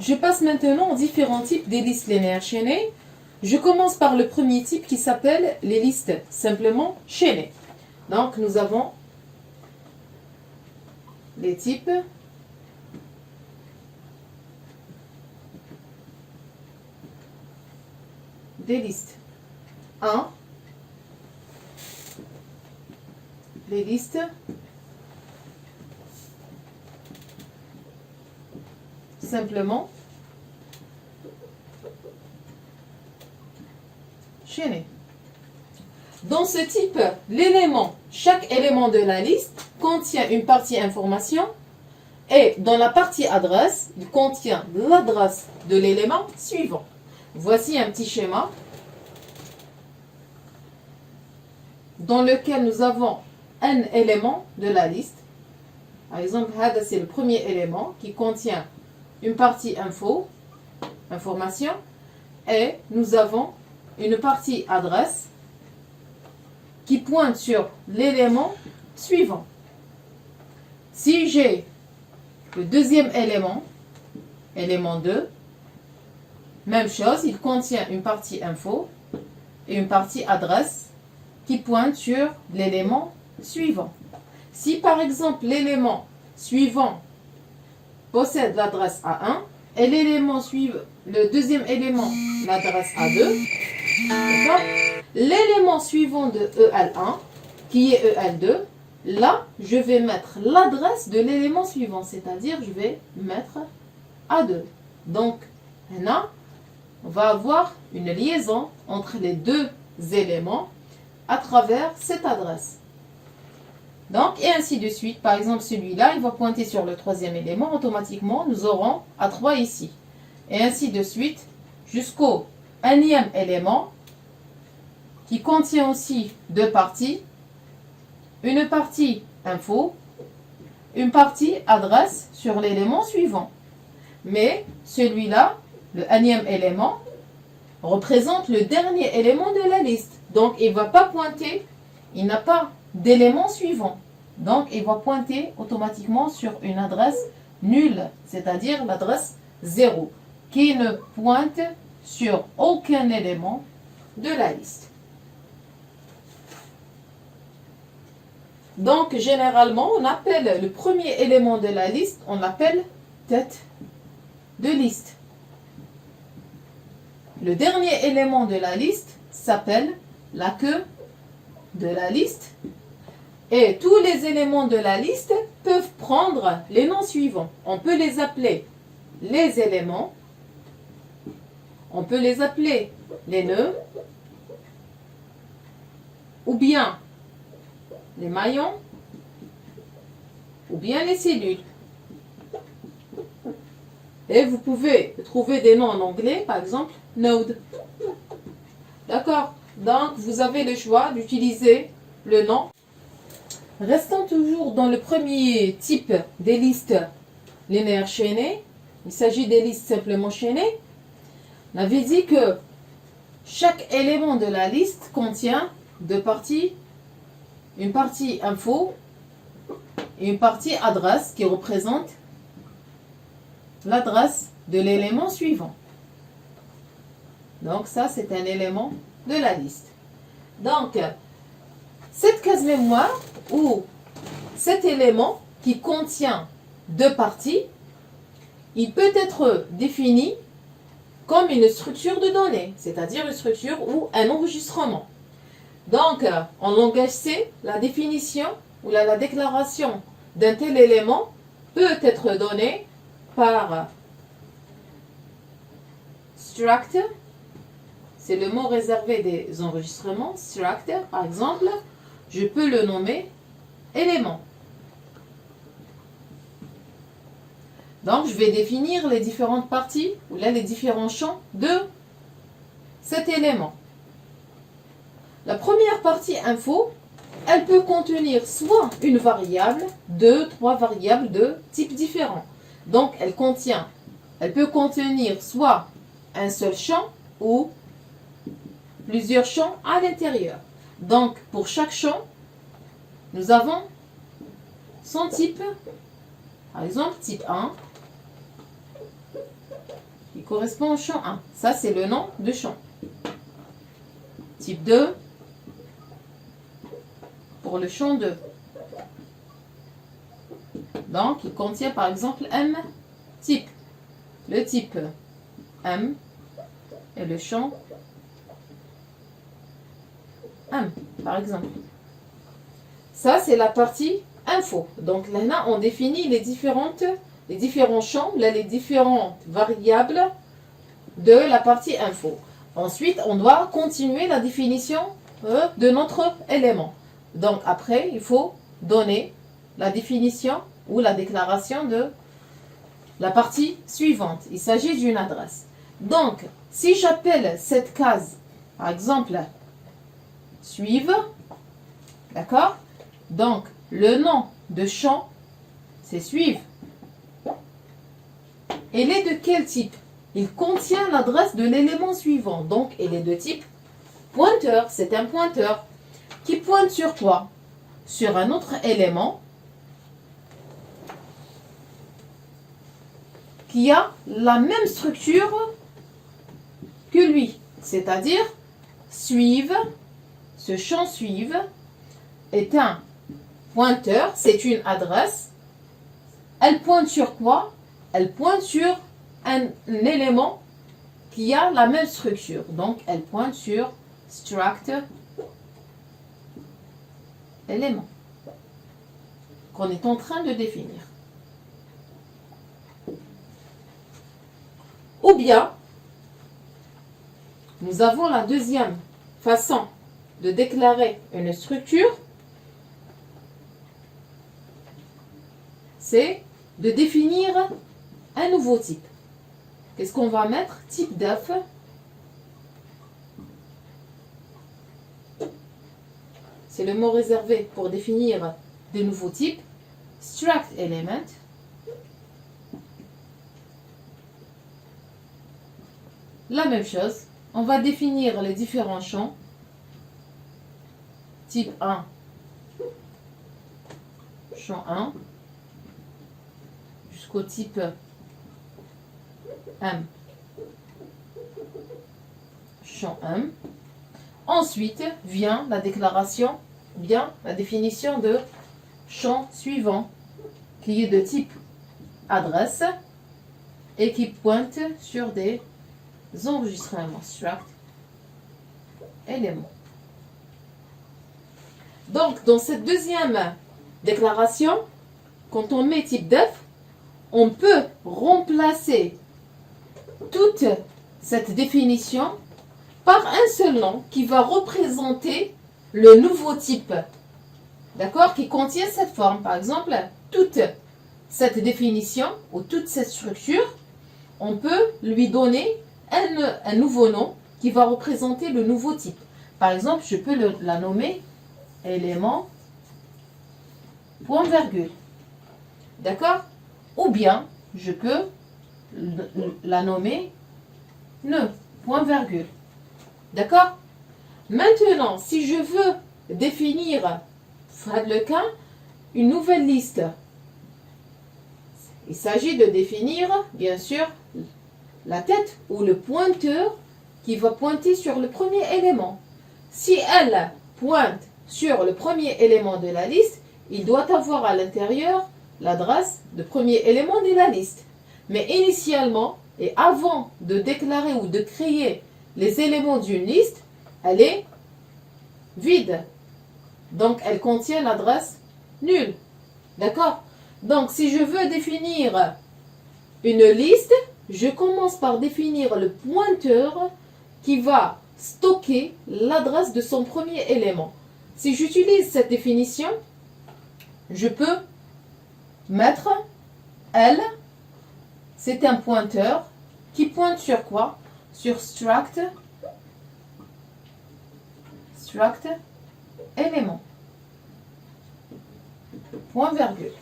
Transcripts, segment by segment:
Je passe maintenant aux différents types des listes linéaires chaînées. Je commence par le premier type qui s'appelle les listes simplement chaînées. Donc nous avons les types des listes. 1. Les listes simplement chaînées. Dans ce type, chaque élément de la liste contient une partie information et dans la partie adresse, il contient l'adresse de l'élément suivant. Voici un petit schéma dans lequel nous avons un élément de la liste. Par exemple, c'est le premier élément qui contient une partie information, et nous avons une partie adresse qui pointe sur l'élément suivant. Si j'ai le deuxième élément 2, même chose, il contient une partie info et une partie adresse qui pointe sur l'élément suivant. Si par exemple l'élément suivant possède l'adresse A1 et le deuxième élément l'adresse A2, l'élément suivant de EL1 qui est EL2, là je vais mettre l'adresse de l'élément suivant, c'est-à-dire je vais mettre A2. Donc là, on va avoir une liaison entre les deux éléments à travers cette adresse. Donc, et ainsi de suite. Par exemple, celui-là, il va pointer sur le troisième élément. Automatiquement, nous aurons A3 ici. Et ainsi de suite jusqu'au énième élément qui contient aussi deux parties. Une partie info, une partie adresse sur l'élément suivant. Mais celui-là, le énième élément, représente le dernier élément de la liste. Donc, il ne va pas pointer, il n'a pas d'élément suivant. Donc, il va pointer automatiquement sur une adresse nulle, c'est-à-dire l'adresse 0, qui ne pointe sur aucun élément de la liste. Donc, généralement, on appelle le premier élément de la liste, on l'appelle tête de liste. Le dernier élément de la liste s'appelle la queue de la liste. Et tous les éléments de la liste peuvent prendre les noms suivants. On peut les appeler les éléments, on peut les appeler les nœuds, ou bien les maillons, ou bien les cellules. Et vous pouvez trouver des noms en anglais, par exemple, node. D'accord? Donc, vous avez le choix d'utiliser le nom. Restons toujours dans le premier type des listes linéaires chaînées. Il s'agit des listes simplement chaînées. On avait dit que chaque élément de la liste contient deux parties. Une partie info et une partie adresse qui représente l'adresse de l'élément suivant. Donc ça, c'est un élément de la liste. Donc, cette case mémoire ou cet élément qui contient deux parties, il peut être défini comme une structure de données, c'est-à-dire une structure ou un enregistrement. Donc, en langage C, la définition ou la déclaration d'un tel élément peut être donnée par struct, c'est le mot réservé des enregistrements, struct, par exemple, je peux le nommer élément. Donc, je vais définir les différentes parties ou là les différents champs de cet élément. La première partie info, elle peut contenir soit une variable, deux, trois variables de types différents. Donc, elle peut contenir soit un seul champ ou plusieurs champs à l'intérieur. Donc, pour chaque champ, nous avons son type. Par exemple, type 1, qui correspond au champ 1. Ça, c'est le nom de champ. Type 2 pour le champ 2. Donc, il contient par exemple M type. Le type M et le champ M, par exemple. Ça, c'est la partie info. Donc là, on définit les différents champs, là, les différentes variables de la partie info. Ensuite, on doit continuer la définition de notre élément. Donc après, il faut donner la définition ou la déclaration de la partie suivante. Il s'agit d'une adresse. Donc, si j'appelle cette case, par exemple, suive, d'accord? Donc, le nom de champ, c'est suive. Elle est de quel type? Il contient l'adresse de l'élément suivant. Donc, elle est de type pointeur. C'est un pointeur qui pointe sur quoi? Sur un autre élément qui a la même structure que lui. C'est-à-dire, suive, ce champ suive est un pointeur, c'est une adresse. Elle pointe sur quoi? Elle pointe sur un élément qui a la même structure. Donc, elle pointe sur struct élément qu'on est en train de définir. Ou bien, nous avons la deuxième façon de déclarer une structure, c'est de définir un nouveau type. Qu'est-ce qu'on va mettre? Type def. C'est le mot réservé pour définir des nouveaux types. Struct element. La même chose, on va définir les différents champs. Type 1, champ 1, jusqu'au type M, champ M. Ensuite vient la déclaration, bien la définition de champ suivant, qui est de type adresse et qui pointe sur des enregistrements struct éléments. Donc, dans cette deuxième déclaration, quand on met type def, on peut remplacer toute cette définition par un seul nom qui va représenter le nouveau type, d'accord, qui contient cette forme. Par exemple, toute cette définition ou toute cette structure, on peut lui donner un nouveau nom qui va représenter le nouveau type. Par exemple, je peux la nommer élément point virgule, d'accord, ou bien je peux la nommer nœud point virgule, d'accord. Maintenant, si je veux définir une nouvelle liste, il s'agit de définir bien sûr la tête ou le pointeur qui va pointer sur le premier élément. Si elle pointe sur le premier élément de la liste, il doit avoir à l'intérieur l'adresse de premier élément de la liste. Mais initialement, et avant de déclarer ou de créer les éléments d'une liste, elle est vide. Donc, elle contient l'adresse nulle. D'accord? Donc, si je veux définir une liste, je commence par définir le pointeur qui va stocker l'adresse de son premier élément. Si j'utilise cette définition, je peux mettre L, c'est un pointeur qui pointe sur quoi? Sur struct élément. Point virgule.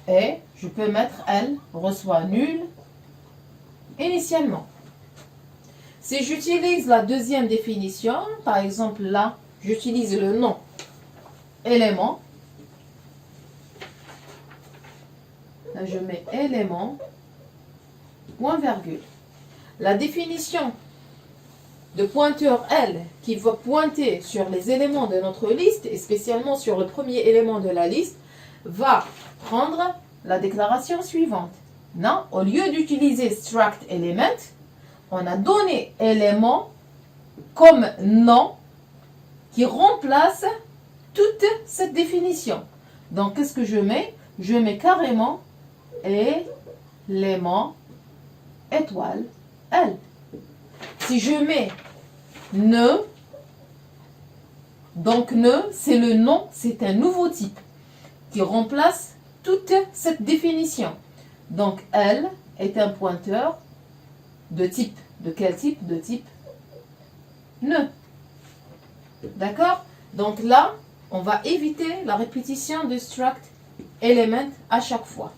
Et je peux mettre L reçoit nul initialement. Si j'utilise la deuxième définition, par exemple là, j'utilise le nom élément. Là, je mets élément, point virgule. la définition de pointeur L qui va pointer sur les éléments de notre liste, et spécialement sur le premier élément de la liste, va prendre la déclaration suivante. Non, au lieu d'utiliser struct element, on a donné élément comme nom qui remplace toute cette définition. Donc, qu'est-ce que je mets? Je mets carrément élément étoile L. Si je mets ne, donc ne, c'est le nom, c'est un nouveau type qui remplace toute cette définition. Donc, L est un pointeur de type, de quel type? De type ne. D'accord? Donc là, on va éviter la répétition de struct element à chaque fois.